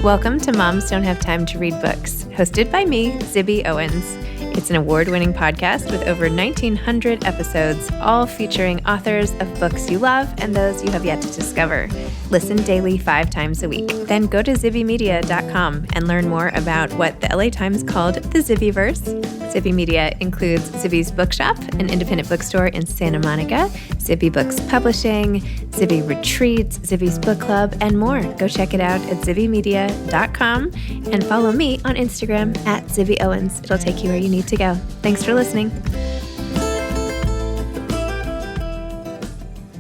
Welcome to Moms Don't Have Time to Read Books, hosted by me, Zibby Owens. It's an award-winning podcast with over 1,900 episodes, all featuring authors of books you love and those you have yet to discover. Listen daily 5 times a week. Then go to zibbymedia.com and learn more about what the LA Times called the Zibbyverse. Zibby Media includes Zibby's Bookshop, an independent bookstore in Santa Monica, Zibby Books Publishing, Zibby Retreats, Zibby's Book Club, and more. Go check it out at zibbymedia.com and follow me on Instagram at Zibby Owens. It'll take you where you need to go. Thanks for listening.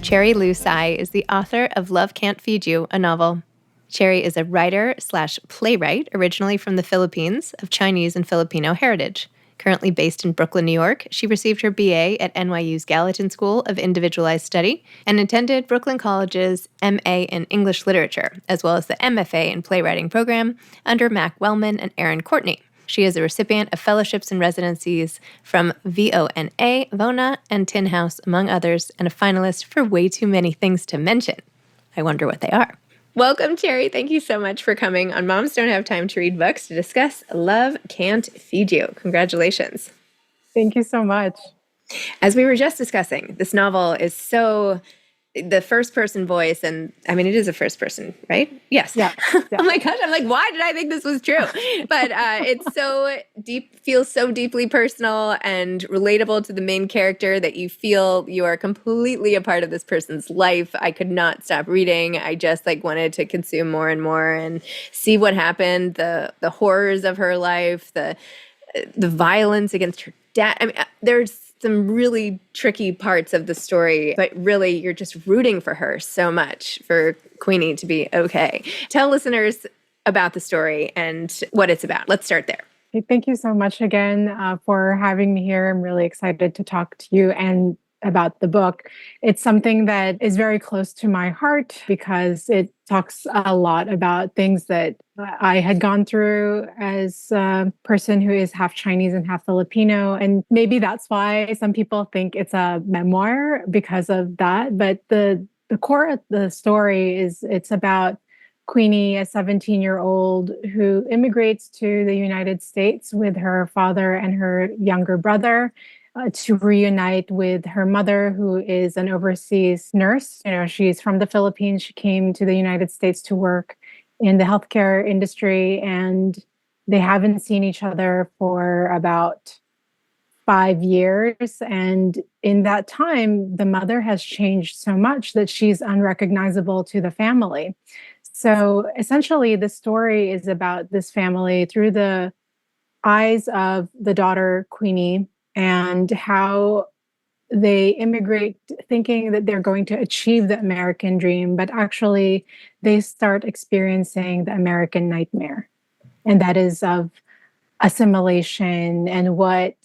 Cherry Liu Tsai is the author of Love Can't Feed You, a novel. Cherry is a writer/playwright originally from the Philippines of Chinese and Filipino heritage. Currently based in Brooklyn, New York, she received her BA at NYU's Gallatin School of Individualized Study and attended Brooklyn College's MA in English Literature, as well as the MFA in Playwriting program under Mac Wellman and Aaron Courtney. She is a recipient of fellowships and residencies from VONA, VONA, and Tin House, among others, and a finalist for way too many things to mention. I wonder what they are. Welcome, Cherry. Thank you so much for coming on Moms Don't Have Time to Read Books to discuss Love Can't Feed You. Congratulations. Thank you so much. As we were just discussing, this novel is so the first-person voice, and I mean, it is a first-person, right? Yes. Yeah. Oh my gosh, I'm like, why did I think this was true? But it's so deep, feels so deeply personal and relatable to the main character that you feel you are completely a part of this person's life. I could not stop reading. I just wanted to consume more and more and see what happened, the horrors of her life, the violence against her dad. I mean, there's some really tricky parts of the story, but really you're just rooting for her so much, for Queenie to be okay. Tell listeners about the story and what it's about. Let's start there. Thank you so much again for having me here. I'm really excited to talk to you and about the book. It's something that is very close to my heart because it talks a lot about things that I had gone through as a person who is half Chinese and half Filipino. And maybe that's why some people think it's a memoir because of that. But the core of the story is it's about Queenie, a 17-year-old who immigrates to the United States with her father and her younger brother to reunite with her mother, who is an overseas nurse. You know, she's from the Philippines. She came to the United States to work in the healthcare industry, and they haven't seen each other for about 5 years. And in that time, the mother has changed so much that she's unrecognizable to the family. So essentially, the story is about this family through the eyes of the daughter, Queenie, and how they immigrate thinking that they're going to achieve the American dream, but actually they start experiencing the American nightmare. And that is of assimilation and what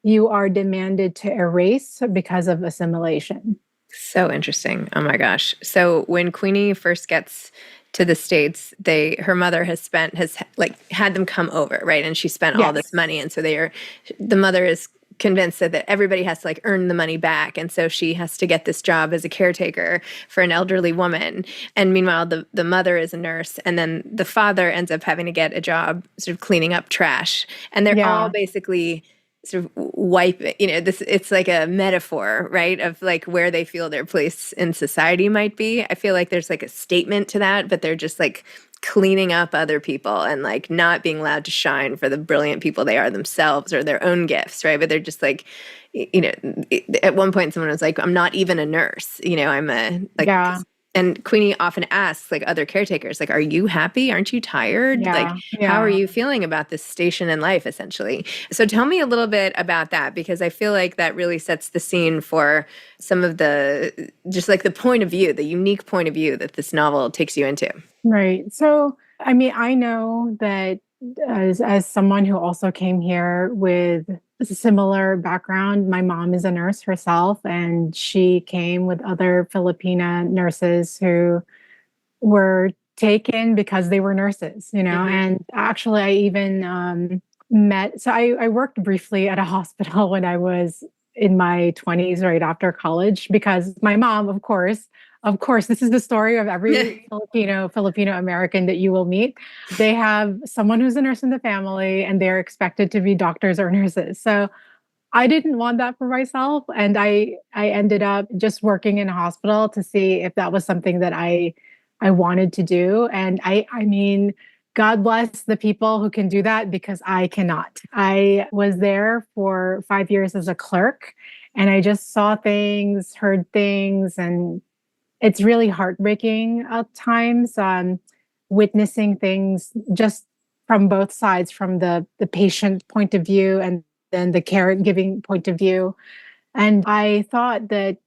you are demanded to erase because of assimilation. So interesting. Oh my gosh. So when Queenie first gets to the States, her mother has had them come over, right? And she spent all this money. And so the mother is convinced that everybody has to earn the money back. And so she has to get this job as a caretaker for an elderly woman. And meanwhile, the mother is a nurse. And then the father ends up having to get a job sort of cleaning up trash. And they're all basically sort of it's like a metaphor, right? Of where they feel their place in society might be. I feel like there's a statement to that, but they're just cleaning up other people and not being allowed to shine for the brilliant people they are themselves or their own gifts, right? But they're just at one point someone was like, I'm not even a nurse, I'm a And Queenie often asks other caretakers, are you happy? Aren't you tired? How are you feeling about this station in life, essentially? So tell me a little bit about that, because I feel like that really sets the scene for some of the, just the point of view, the unique point of view that this novel takes you into. Right. So, I mean, I know that as someone who also came here with a similar background, my mom is a nurse herself, and she came with other Filipina nurses who were taken because they were nurses, and actually I even I worked briefly at a hospital when I was in my 20s, right after college, because my mom, of course, of course, this is the story of every Filipino American that you will meet. They have someone who's a nurse in the family, and they're expected to be doctors or nurses. So I didn't want that for myself, and I ended up just working in a hospital to see if that was something that I wanted to do. And I mean, God bless the people who can do that, because I cannot. I was there for 5 years as a clerk, and I just saw things, heard things, and it's really heartbreaking at times, witnessing things just from both sides, from the patient point of view and then the caregiving point of view. And I thought that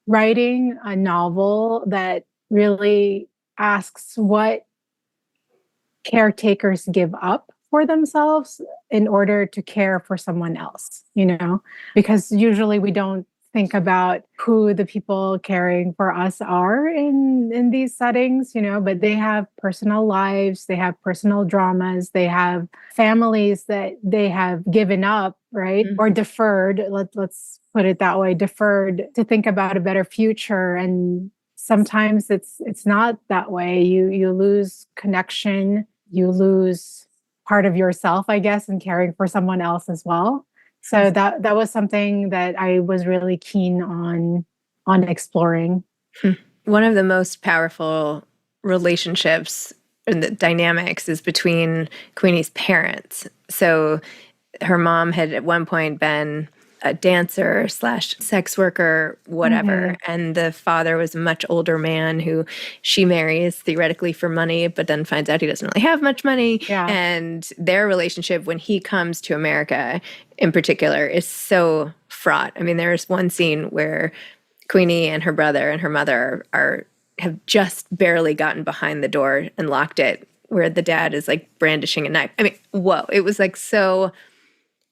writing a novel that really asks what caretakers give up for themselves in order to care for someone else, because usually we don't think about who the people caring for us are in these settings, but they have personal lives, they have personal dramas, they have families that they have given up, right? Mm. Or deferred, let's put it that way, deferred to think about a better future. And sometimes it's not that way. You lose connection, you lose part of yourself, I guess, in caring for someone else as well. So that was something that I was really keen on exploring. One of the most powerful relationships and the dynamics is between Queenie's parents. So her mom had at one point been a dancer / sex worker, whatever. And the father was a much older man who she marries theoretically for money, but then finds out he doesn't really have much money. Yeah. And their relationship when he comes to America in particular is so fraught. I mean, there's one scene where Queenie and her brother and her mother have just barely gotten behind the door and locked it, where the dad is like brandishing a knife. I mean, whoa, it was like so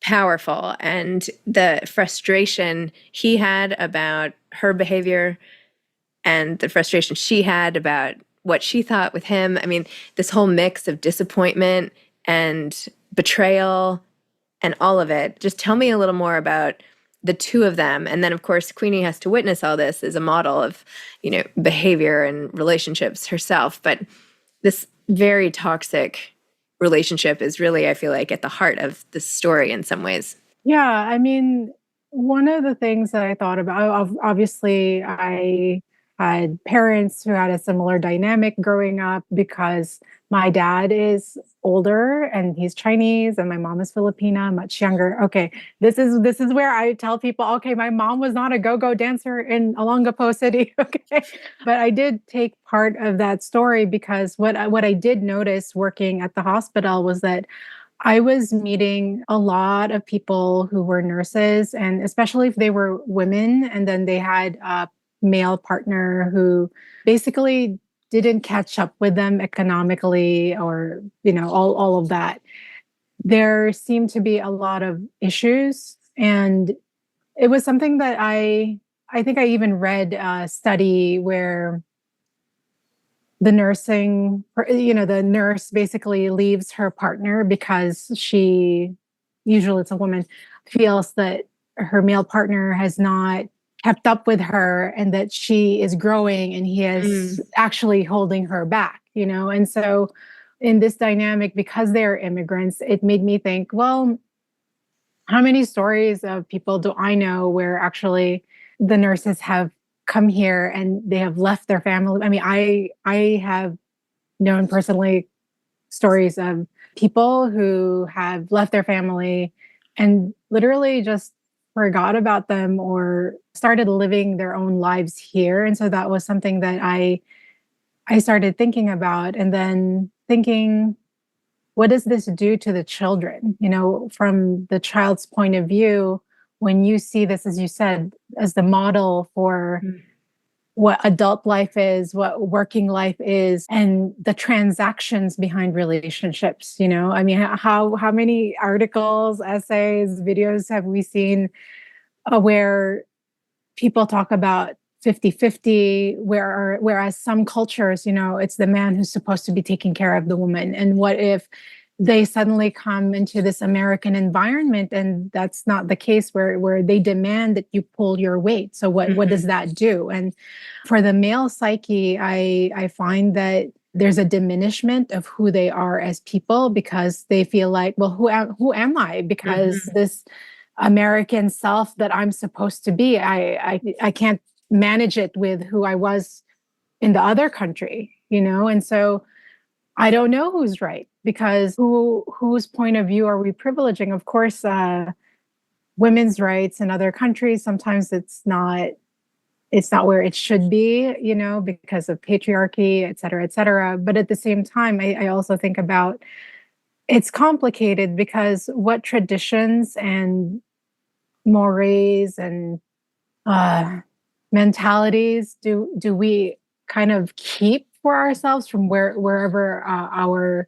powerful. And the frustration he had about her behavior and the frustration she had about what she thought with him. I mean, this whole mix of disappointment and betrayal and all of it. Just tell me a little more about the two of them. And then, of course, Queenie has to witness all this as a model of, behavior and relationships herself. But this very toxic relationship is really, I feel like, at the heart of this story in some ways. Yeah, I mean, one of the things that I thought about, obviously, I had parents who had a similar dynamic growing up, because my dad is older and he's Chinese and my mom is Filipina, much younger. Okay, this is where I tell people, okay, my mom was not a go-go dancer in Olongapo City, okay? But I did take part of that story, because what I did notice working at the hospital was that I was meeting a lot of people who were nurses, and especially if they were women, and then they had a male partner who basically didn't catch up with them economically, or all of that. There seemed to be a lot of issues, and it was something that I think I even read a study where the the nurse basically leaves her partner because she, usually it's a woman, feels that her male partner has not kept up with her, and that she is growing and he is actually holding her back, And so in this dynamic, because they're immigrants, it made me think, well, how many stories of people do I know where actually the nurses have come here and they have left their family? I mean, I have known personally stories of people who have left their family and literally just forgot about them or started living their own lives here. And so that was something that I started thinking about, and then thinking, what does this do to the children? From the child's point of view, when you see this, as you said, as the model for what adult life is, what working life is, and the transactions behind relationships. I mean, how many articles, essays, videos have we seen where people talk about 50-50, whereas some cultures, it's the man who's supposed to be taking care of the woman. And what if they suddenly come into this American environment, and that's not the case, where they demand that you pull your weight. So what does Mhm. that do? And for the male psyche, I find that there's a diminishment of who they are as people, because they feel like, well, who am I? Because Mhm. this American self that I'm supposed to be, I can't manage it with who I was in the other country, and so I don't know who's right, because whose point of view are we privileging? Of course, women's rights in other countries, sometimes it's not where it should be, because of patriarchy, et cetera, et cetera. But at the same time, I also think about, it's complicated, because what traditions and mores and uh, mentalities do we kind of keep for ourselves from wherever our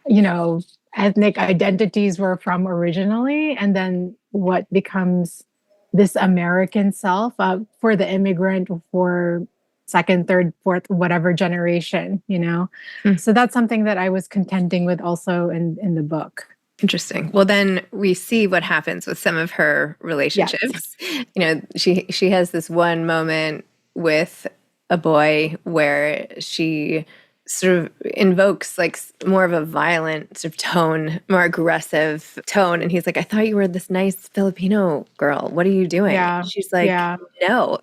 you know ethnic identities were from originally, and then what becomes this American self, for the immigrant, for second, third, fourth, whatever generation, Hmm. so that's something that I was contending with also in the book. Interesting. Well, then we see what happens with some of her Yes. relationships. She has this one moment with a boy where she sort of invokes like more of a violent sort of tone, more aggressive tone, and he's like, "I thought you were this nice Filipino girl. What are you doing?" Yeah. She's like, Yeah. "No."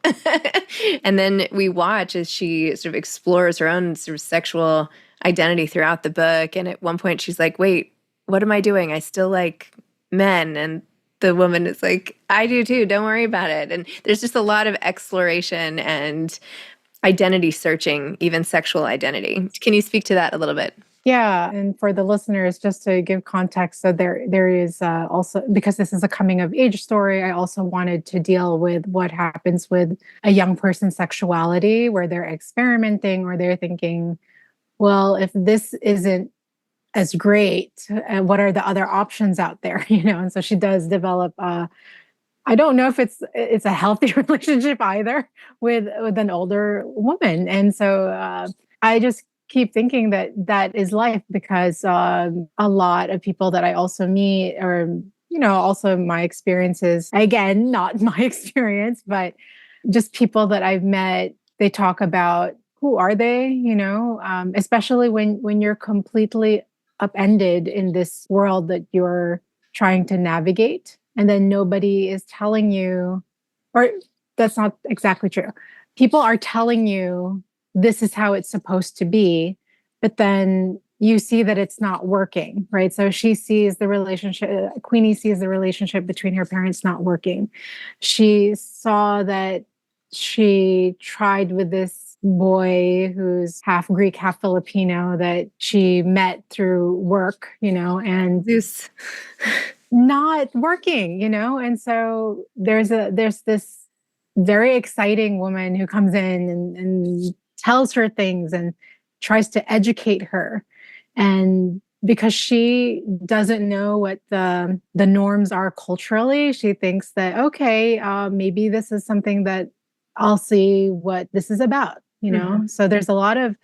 And then we watch as she sort of explores her own sort of sexual identity throughout the book, and at one point she's like, "Wait, what am I doing? I still like men." And the woman is like, "I do too. Don't worry about it." And there's just a lot of exploration and identity searching, even sexual identity. Can you speak to that a little bit? Yeah, and for the listeners, just to give context, so there is also, because this is a coming of age story, I also wanted to deal with what happens with a young person's sexuality, where they're experimenting, or they're thinking, well, if this isn't as great, what are the other options out there? And so she does develop. I don't know if it's a healthy relationship either with an older woman, and so I just keep thinking that that is life, because a lot of people that I also meet, or also my experiences, again, not my experience, but just people that I've met, they talk about, who are they, especially when you're completely upended in this world that you're trying to navigate, and then nobody is telling you, or that's not exactly true. People are telling you this is how it's supposed to be, but then you see that it's not working, right? So she sees the relationship, Queenie sees the relationship between her parents not working. She saw that she tried with this boy who's half Greek, half Filipino, that she met through work, and Zeus. not working, and so there's this very exciting woman who comes in and tells her things and tries to educate her. And because she doesn't know what the norms are culturally, she thinks that, okay, maybe this is something that I'll see what this is about, Mhm. so there's a lot of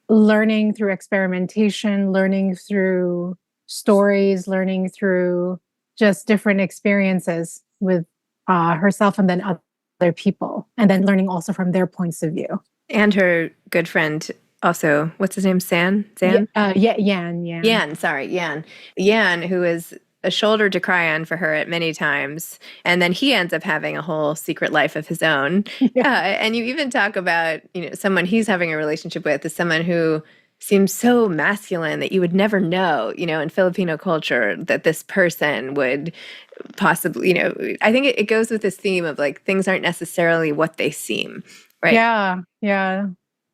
learning through experimentation, learning through stories, learning through just different experiences with herself, and then other people, and then learning also from their points of view. And her good friend, also, what's his name? Yeah, Zan? yeah, Yan. Yan, sorry, Yan. Yan, who is a shoulder to cry on for her at many times. And then he ends up having a whole secret life of his own. Yeah. And you even talk about, someone he's having a relationship with is someone who seems so masculine that you would never know, in Filipino culture, that this person would possibly, I think it goes with this theme of like things aren't necessarily what they seem, right? Yeah, yeah.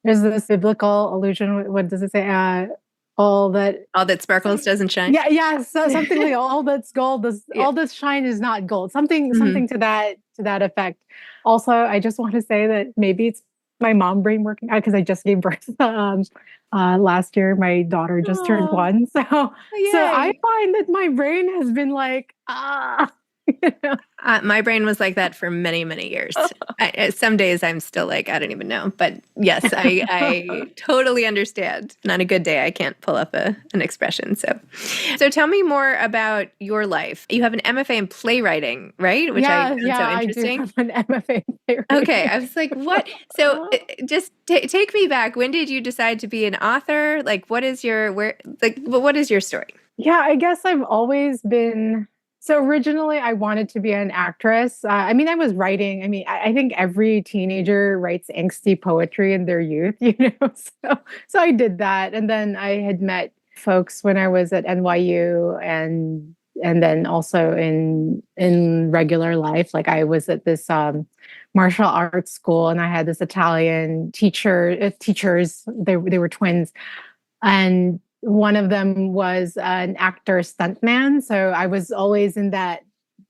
There's this biblical allusion. What does it say? All that. All that sparkles doesn't shine. Yeah, yeah. So something like, all that's gold. Yeah. All that's shine is not gold. Something, Hmm. something to that effect. Also, I just want to say that maybe it's my mom brain working out, because I just gave birth last year. My daughter just turned Oh, 1, so I yay. find that my brain has been like, You know? My brain was like that for many, many years. Some days I'm still like, I don't even know. But yes, I totally understand. And on a good day, I can't pull up an expression. So tell me more about your life. You have an MFA in playwriting, right? Which I Yeah, found so yeah, I do interesting. have an MFA in Okay, playwriting. I was like, what? So just take me back. When did you decide to be an author? Like, what is your what is your story? Yeah, I guess I've always been. So originally, I wanted to be an actress. I mean, I was writing. I mean, I think every teenager writes angsty poetry in their youth, you know. So I did that, and then I had met folks when I was at NYU, and then also in regular life. Like I was at this martial arts school, and I had this Italian teachers. They were twins, and one of them was an actor stuntman. So I was always in that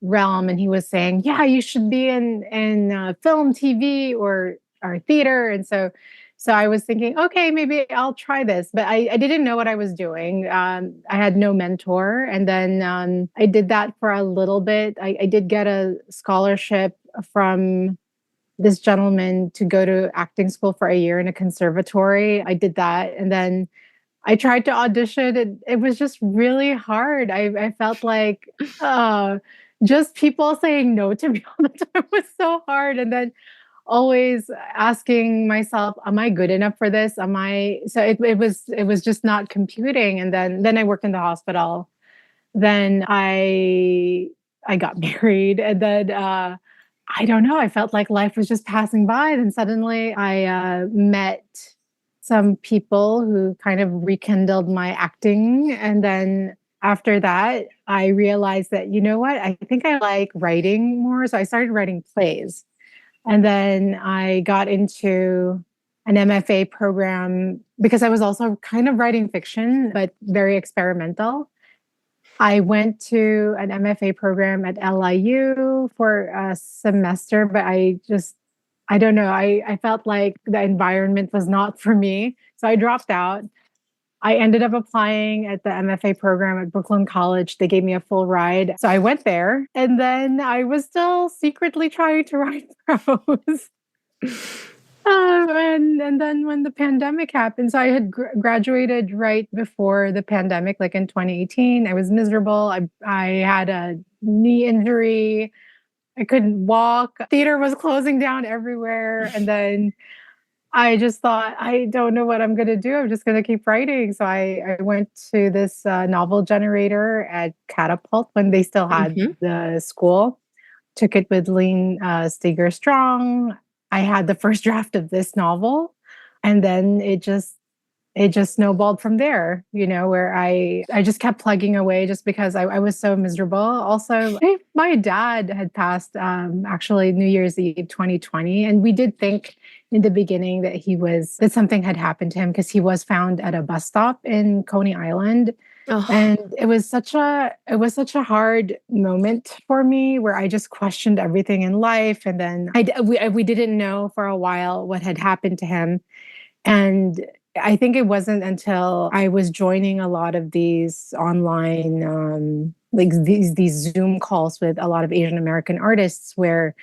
realm, and he was saying, "Yeah, you should be in film, TV, or theater." And so I was thinking, okay, maybe I'll try this, but I didn't know what I was doing. I had no mentor, and then I did that for a little bit. I did get a scholarship from this gentleman to go to acting school for a year in a conservatory. I did that, and then I tried to audition. It was just really hard. I felt like uh, just people saying no to me all the time was so hard. And then always asking myself, am I good enough for this? Am I so it was just not computing. And then I worked in the hospital. Then I got married, and then I don't know, I felt like life was just passing by. Then suddenly I met some people who kind of rekindled my acting. And then after that, I realized that, you know what, I think I like writing more. So I started writing plays. And then I got into an MFA program because I was also kind of writing fiction, but very experimental. I went to an MFA program at LIU for a semester, but I don't know. I felt like the environment was not for me. So I dropped out. I ended up applying at the MFA program at Brooklyn College. They gave me a full ride. So I went there, and then I was still secretly trying to write prose. And then when the pandemic happened, so I had graduated right before the pandemic, like in 2018. I was miserable. I had a knee injury. I couldn't walk. Theater was closing down everywhere. And then I just thought, I don't know what I'm going to do. I'm just going to keep writing. So I went to this novel generator at Catapult when they still had Hmm. the school. Took it with Lean Steger Strong. I had the first draft of this novel, and then it just snowballed from there, you know, where I just kept plugging away just because I was so miserable. Also, my dad had passed actually New Year's Eve 2020. And we did think in the beginning that something had happened to him because he was found at a bus stop in Coney Island. Oh, And it was such a hard moment for me where I just questioned everything in life. And then we didn't know for a while what had happened to him. And I think it wasn't until I was joining a lot of these online, like these Zoom calls with a lot of Asian American artists, where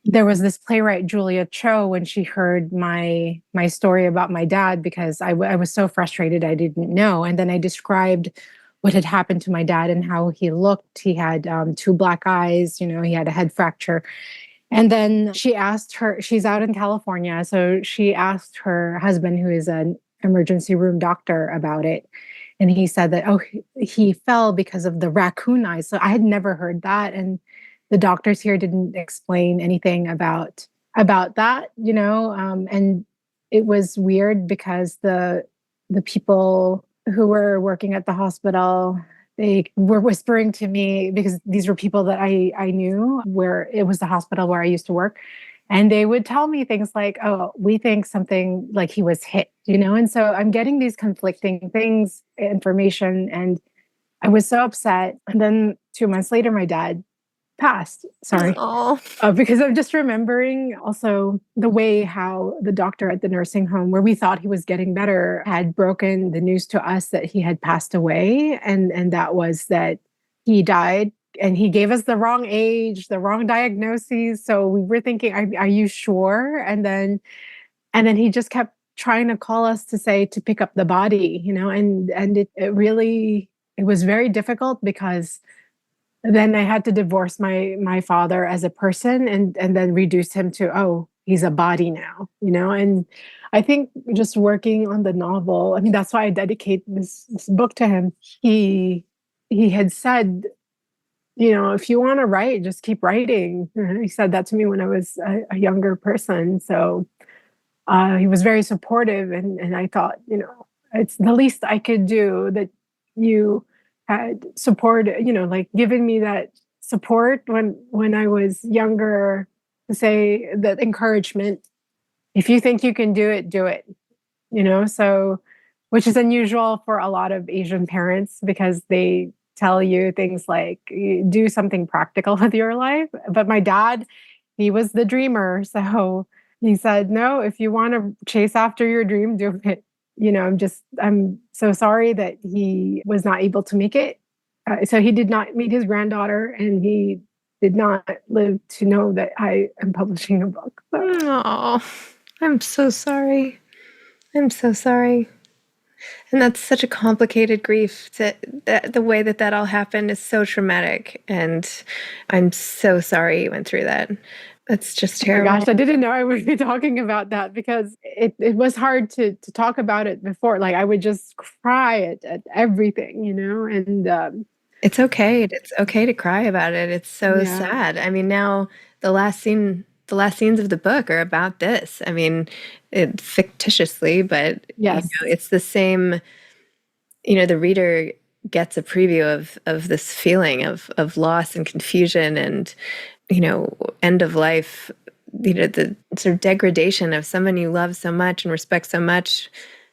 there was this playwright, Julia Cho, when she heard my story about my dad, because I was so frustrated I didn't know. And then I described what had happened to my dad and how he looked. He had two black eyes, you know, he had a head fracture. And then she's out in California. So she asked her husband, who is an emergency room doctor, about it. And he said that, oh, he fell because of the raccoon eyes. So I had never heard that. And the doctors here didn't explain anything about that, you know. And it was weird because the people who were working at the hospital, they were whispering to me, because these were people that I knew, where it was the hospital where I used to work. And they would tell me things like, oh, we think something like he was hit, you know? And so I'm getting these conflicting things, information, and I was so upset. And then 2 months later, my dad passed. Sorry. oh, Because I'm just remembering also the way how the doctor at the nursing home, where we thought he was getting better, had broken the news to us that he had passed away. And that was that he died and he gave us the wrong age, the wrong diagnoses. So we were thinking, are you sure? And then he just kept trying to call us to say to pick up the body, and it was very difficult because then I had to divorce my father as a person and then reduce him to, oh, he's a body now, and I think just working on the novel, I mean, that's why I dedicate this book to him. He had said, if you want to write, just keep writing. He said that to me when I was a younger person. So he was very supportive, and I thought, it's the least I could do that you had support, like given me that support when I was younger, to say that encouragement. If you think you can do it, do it. So, which is unusual for a lot of Asian parents because they tell you things like do something practical with your life. But my dad, he was the dreamer, so he said, no, if you want to chase after your dream, do it. I'm so sorry that he was not able to make it. So he did not meet his granddaughter, and he did not live to know that I am publishing a book. Oh, I'm so sorry. I'm so sorry. And that's such a complicated grief. That the way that all happened is so traumatic. And I'm so sorry you went through that. That's just terrible. Oh my gosh, I didn't know I would be talking about that because it was hard to talk about it before. Like I would just cry at everything, and it's okay. It's okay to cry about it. It's so sad. I mean, now the last scenes of the book are about this. I mean, fictitiously, but yes, it's the same. The reader gets a preview of this feeling of loss and confusion and end of life, the sort of degradation of someone you love so much and respect so much,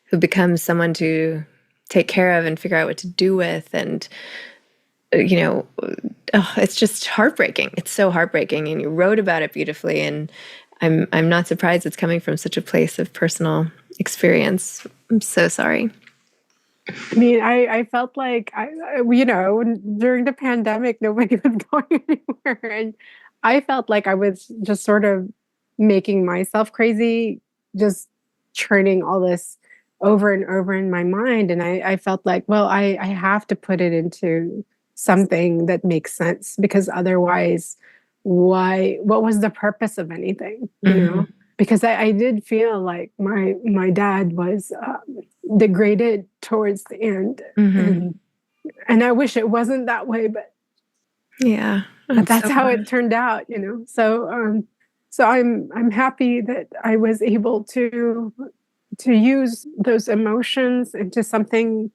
who becomes someone to take care of and figure out what to do with. And, it's just heartbreaking. It's so heartbreaking. And you wrote about it beautifully. And I'm not surprised it's coming from such a place of personal experience. I'm so sorry. I mean, I felt like during the pandemic, nobody was going anywhere, and I felt like I was just sort of making myself crazy, just churning all this over and over in my mind, and I felt like, well, I have to put it into something that makes sense because otherwise, what was the purpose of anything, Because I did feel like my dad was degraded towards the end, and I wish it wasn't that way, but yeah, that's how it turned out, So so I'm happy that I was able to use those emotions into something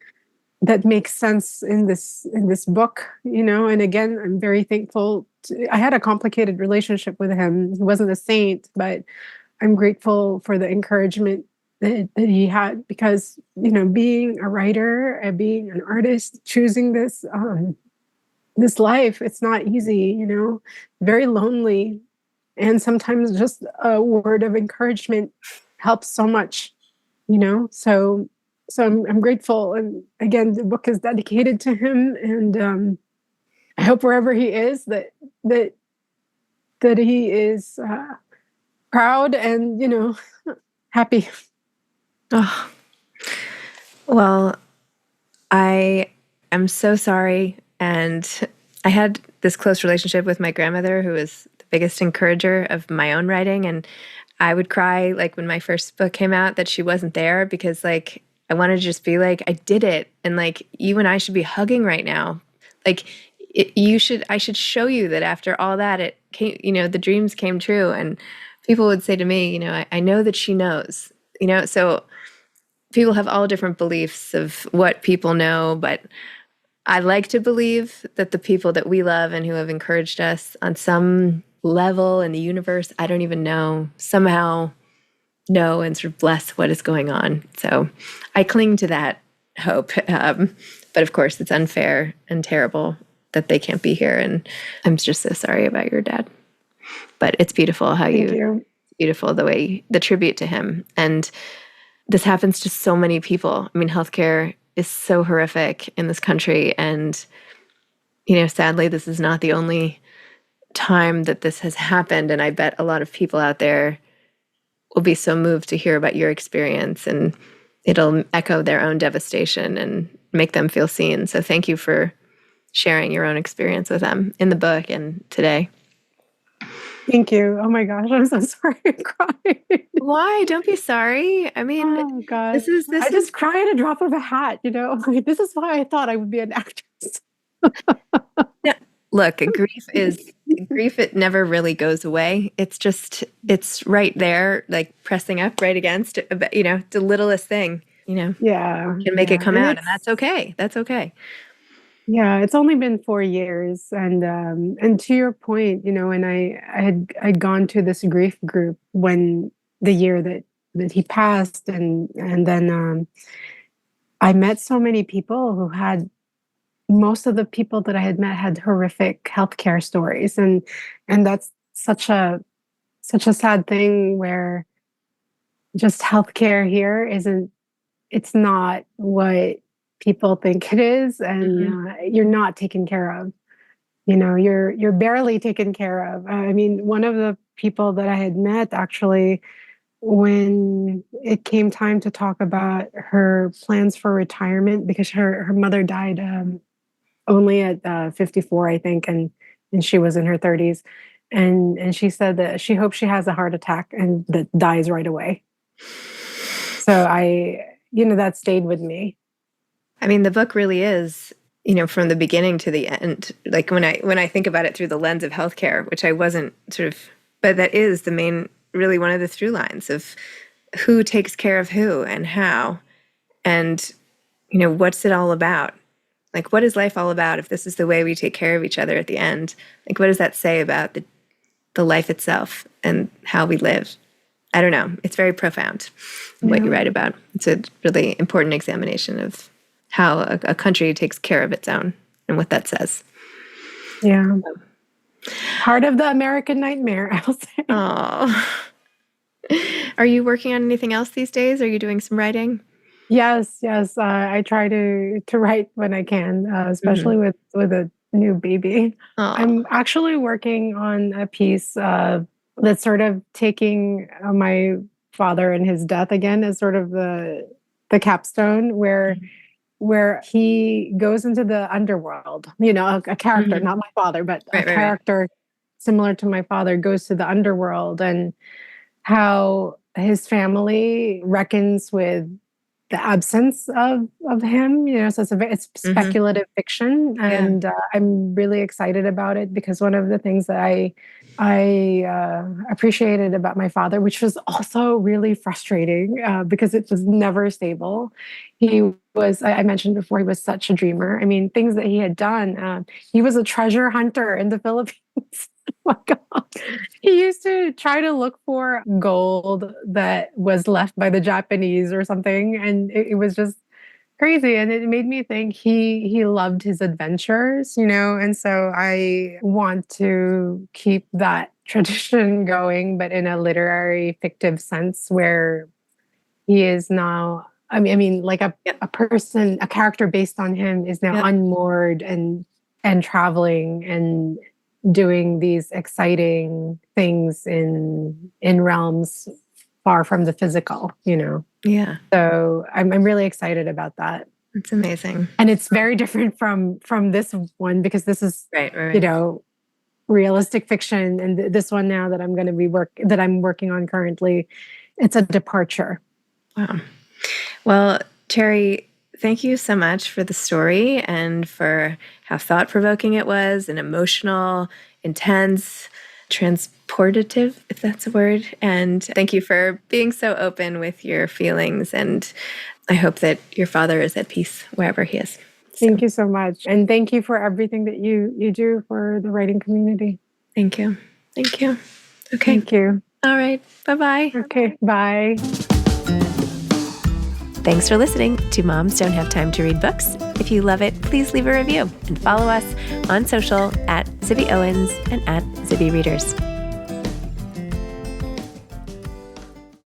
that makes sense in this book, And again, I'm very thankful. I had a complicated relationship with him. He wasn't a saint, but I'm grateful for the encouragement that he had because, being a writer and being an artist, choosing this life, it's not easy, very lonely. And sometimes just a word of encouragement helps so much, So I'm grateful. And again, the book is dedicated to him. And I hope wherever he is that he is proud and, happy. Oh, well, I am so sorry. And I had this close relationship with my grandmother, who was the biggest encourager of my own writing. And I would cry like when my first book came out that she wasn't there because like I wanted to just be like, I did it. And like you and I should be hugging right now. Like I should show you that after all that, it came, the dreams came true. And people would say to me, I know that she knows, so people have all different beliefs of what people know, but I like to believe that the people that we love and who have encouraged us on some level in the universe, I don't even know, somehow know and sort of bless what is going on. So I cling to that hope. But of course, it's unfair and terrible that they can't be here. And I'm just so sorry about your dad. But it's beautiful how beautiful the tribute to him. And this happens to so many people. I mean, healthcare is so horrific in this country. And sadly, this is not the only time that this has happened. And I bet a lot of people out there will be so moved to hear about your experience, and it'll echo their own devastation and make them feel seen. So thank you for sharing your own experience with them in the book and today. Thank you. Oh my gosh, I'm so sorry. I'm crying. Why? Don't be sorry. I mean, oh God. I just cry at a drop of a hat, This is why I thought I would be an actress. Yeah. Look, grief, it never really goes away. It's right there, like pressing up right against, the littlest thing, Yeah. can make it come out, and that's okay. That's okay. Yeah, it's only been 4 years, and to your point, and I'd gone to this grief group when the year that he passed, and then I met so many people who had most of the people that I had met had horrific healthcare stories, and that's such a sad thing where just healthcare here it's not what people think it is, and you're not taken care of. You're barely taken care of. I mean, one of the people that I had met actually, when it came time to talk about her plans for retirement, because her mother died only at 54, I think, and she was in her 30s, and she said that she hopes she has a heart attack and that dies right away. So that stayed with me. I mean, the book really is, from the beginning to the end. Like when I think about it through the lens of healthcare, which I wasn't but that is the main, really one of the through lines of who takes care of who and how, and what's it all about? Like, what is life all about if this is the way we take care of each other at the end? Like, what does that say about the life itself and how we live? I don't know. It's very profound what you write about. It's a really important examination of how a country takes care of its own and what that says. Yeah. Part of the American nightmare, I'll say. Oh. Are you working on anything else these days? Are you doing some writing? Yes. I try to write when I can, especially with a new baby. I'm actually working on a piece that's sort of taking my father and his death again as sort of the capstone, where he goes into the underworld. A character, not my father, but a character similar to my father goes to the underworld, and how his family reckons with the absence of him. So it's speculative fiction, and I'm really excited about it, because one of the things that I appreciated about my father, which was also really frustrating, because it was never stable. He was, I mentioned before, he was such a dreamer. I mean, things that he had done. He was a treasure hunter in the Philippines. Oh my God. He used to try to look for gold that was left by the Japanese or something. And it was just crazy. And it made me think he loved his adventures, and so I want to keep that tradition going, but in a literary fictive sense, where he is now, I mean, like a person, a character based on him is now unmoored and traveling and doing these exciting things in realms far from the physical, Yeah. So I'm really excited about that. It's amazing. And it's very different from this one, because this is, right. Realistic fiction. And this one now that I'm going to be that I'm working on currently, it's a departure. Wow. Well, Terry, thank you so much for the story and for how thought-provoking it was, and emotional, intense, transportative, if that's a word. And thank you for being so open with your feelings. And I hope that your father is at peace wherever he is. Thank you so much. And thank you for everything that you do for the writing community. Thank you. Okay. Thank you. All right. Bye-bye. Okay. Bye. Thanks for listening to Moms Don't Have Time to Read Books. If you love it, please leave a review and follow us on social at Zibby Owens and at Zibby Readers.